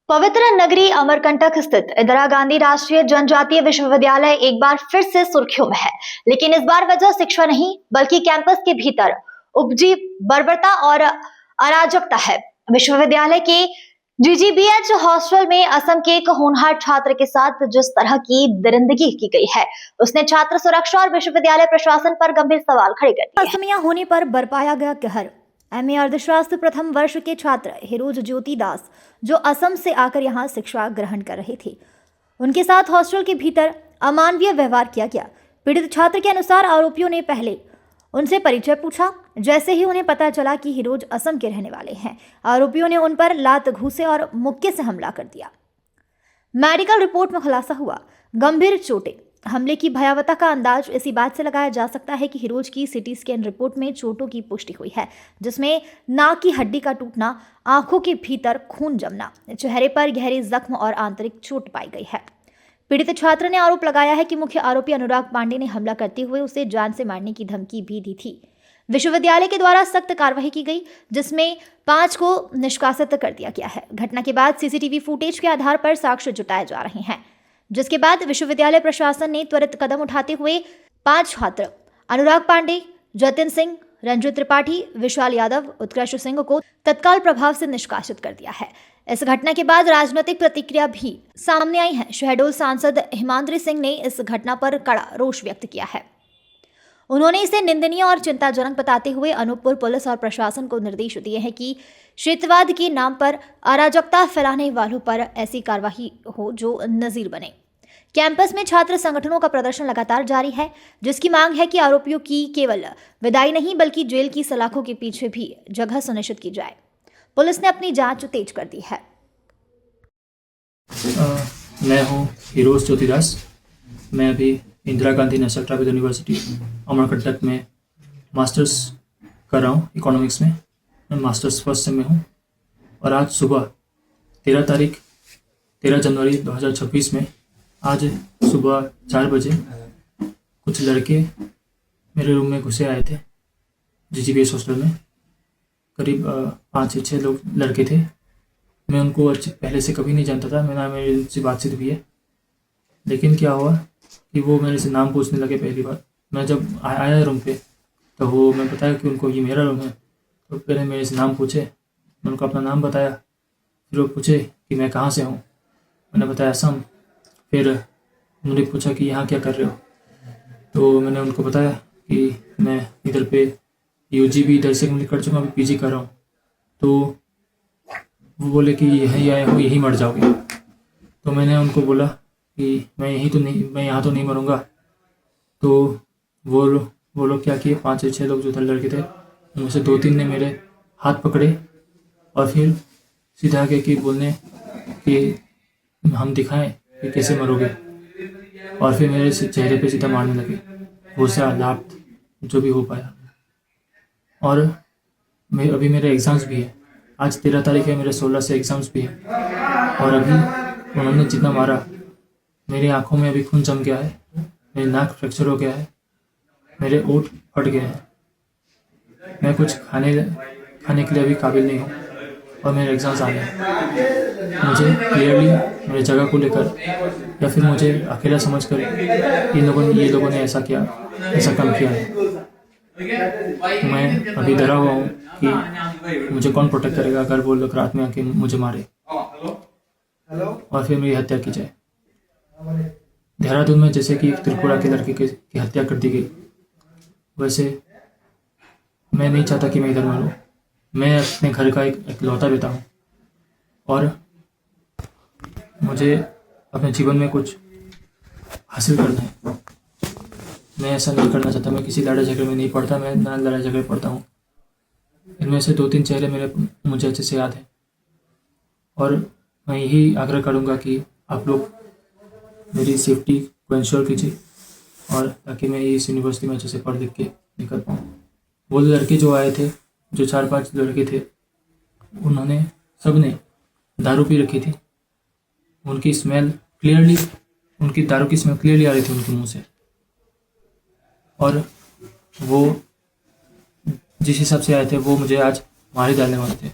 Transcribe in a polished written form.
पवित्र नगरी अमरकंटक स्थित इंदिरा गांधी राष्ट्रीय जनजातीय विश्वविद्यालय एक बार फिर से सुर्खियों में है। लेकिन इस बार वजह शिक्षा नहीं बल्कि कैंपस के भीतर उपजी बर्बरता और अराजकता है। विश्वविद्यालय के जीजीबीएच हॉस्टल में असम के एक होनहार छात्र के साथ जिस तरह की दरिंदगी की गई है, उसने छात्र सुरक्षा और विश्वविद्यालय प्रशासन पर गंभीर सवाल खड़े कर दिए। असमिया होने पर बरपाया गया कहर। एमए अर्थशास्त्र प्रथम वर्ष के छात्र हिरोज ज्योति दास, जो असम से आकर यहां शिक्षा ग्रहण कर रहे थे, उनके साथ हॉस्टल के भीतर अमानवीय व्यवहार किया गया। पीड़ित छात्र के अनुसार आरोपियों ने पहले उनसे परिचय पूछा। जैसे ही उन्हें पता चला कि हिरोज असम के रहने वाले हैं, आरोपियों ने उन पर लात घूंसे और मुक्के से हमला कर दिया। मेडिकल रिपोर्ट में खुलासा हुआ गंभीर चोटें। हमले की भयावहता का अंदाज इसी बात से लगाया जा सकता है कि हिरोज की सीटी स्कैन रिपोर्ट में चोटों की पुष्टि हुई है, जिसमें नाक की हड्डी का टूटना, आंखों के भीतर खून जमना, चेहरे पर गहरे जख्म और आंतरिक चोट पाई गई है। पीड़ित छात्र ने आरोप लगाया है कि मुख्य आरोपी अनुराग पांडे ने हमला करते हुए उसे जान से मारने की धमकी भी दी थी। विश्वविद्यालय के द्वारा सख्त कार्रवाई की गई, जिसमें 5 को निष्कासित कर दिया गया है। घटना के बाद सीसीटीवी फुटेज के आधार पर साक्ष्य जुटाए जा रहे हैं, जिसके बाद विश्वविद्यालय प्रशासन ने त्वरित कदम उठाते हुए 5 छात्र अनुराग पांडे, जतिन सिंह, रंजित त्रिपाठी, विशाल यादव, उत्कृष्ट सिंह को तत्काल प्रभाव से निष्कासित कर दिया है। इस घटना के बाद राजनीतिक प्रतिक्रिया भी सामने आई है। शहडोल सांसद हिमाद्री सिंह ने इस घटना पर कड़ा रोष व्यक्त किया है। उन्होंने इसे निंदनीय और चिंताजनक बताते हुए अनूपपुर पुलिस और प्रशासन को निर्देश दिए हैं कि क्षेत्रवाद के नाम पर अराजकता फैलाने वालों पर ऐसी कार्रवाई हो जो नजीर बने। कैंपस में छात्र संगठनों का प्रदर्शन लगातार जारी है, जिसकी मांग है कि आरोपियों की केवल विदाई नहीं बल्कि जेल की सलाखों के पीछे भी जगह सुनिश्चित की जाए। पुलिस ने अपनी जांच तेज कर दी है। मैं हूँ हिरोज ज्योति दास। मैं अभी Indira Gandhi national tribal university Amarkantak में मास्टर्स कर रहा हूँ इकोनॉमिक्स में। मैं मास्टर्स फर्स्ट सेम में हूँ और आज सुबह 13 जनवरी 2026 में आज सुबह 4 बजे कुछ लड़के मेरे रूम में घुसे आए थे। जीजीबीएस हॉस्टल में करीब 5 से 6 लोग लड़के थे। मैं उनको पहले से कभी नहीं जानता था, मेरी उनसे बातचीत भी है। लेकिन क्या हुआ कि वो मेरे से नाम पूछने लगे। पहली बार मैं जब आया रूम पे तो वो मैं बताया कि उनको ये मेरा रूम है, तो पहले मेरे से नाम पूछे। मैं उनको अपना नाम बताया, फिर वो पूछे कि मैं कहाँ से हूँ। मैंने बताया असम। फिर उन्होंने पूछा कि यहाँ क्या कर रहे हो, तो मैंने उनको बताया कि मैं इधर पे यूजी भी इधर से कंप्लीट कर चुका हूँ, अभी पीजी कर रहा हूँ। तो वो बोले कि यहीं आए हो, यहीं मर जाओगे। तो मैंने उनको बोला कि मैं यहाँ तो नहीं मरूँगा। तो वो लोग क्या किए, 5 से 6 लोग जो लड़के थे, उनमें से 2-3 ने मेरे हाथ पकड़े और फिर सीधा आगे कि बोलने कि हम दिखाएं कि कैसे मरोगे, और फिर मेरे चेहरे पे सीधा मारने लगे। वो से लाभ जो भी हो पाया। और अभी मेरे एग्ज़ाम्स भी है। आज 13 तारीख है, मेरे 16 से एग्ज़ाम्स भी है। और अभी उन्होंने जितना मारा, मेरी आंखों में अभी खून जम गया है, मेरी नाक फ्रैक्चर हो गया है, मेरे ओंठ फट गए हैं। मैं कुछ खाने के लिए अभी काबिल नहीं हूँ और मेरे एग्ज़ाम्स आ गए हैं। मुझे क्लियरली मेरे जगह को लेकर या फिर मुझे अकेला समझकर ये लोगों ने ऐसा काम किया है। मैं अभी डरा हुआ हूँ कि मुझे कौन प्रोटेक्ट करेगा अगर वो लोग रात में आके मुझे मारे और फिर मेरी हत्या की जाए। देहरादून में जैसे कि त्रिपुरा के लड़के की हत्या कर दी गई, वैसे मैं नहीं चाहता कि मैं इधर मरूं। मैं अपने घर का एक इकलौता बेटा हूँ और मुझे अपने जीवन में कुछ हासिल करना है। मैं ऐसा नहीं करना चाहता। मैं किसी लड़ाई झगड़े में नहीं पड़ता, मैं ना लड़ाई झगड़े पड़ता हूँ। इनमें से 2-3 चेहरे मुझे अच्छे से याद है और मैं यही आग्रह करूँगा कि आप लोग मेरी सेफ्टी को इंश्योर कीजिए और ताकि मैं इस यूनिवर्सिटी में अच्छे से पढ़ लिख के निकल पाऊँ। वो लड़के जो आए थे, जो 4-5 लड़के थे, उन्होंने सबने दारू पी रखी थी। दारू की स्मेल क्लियरली आ रही थी उनके मुंह से। और वो जिस हिसाब से आए थे वो मुझे आज मार ही डालने वाले थे।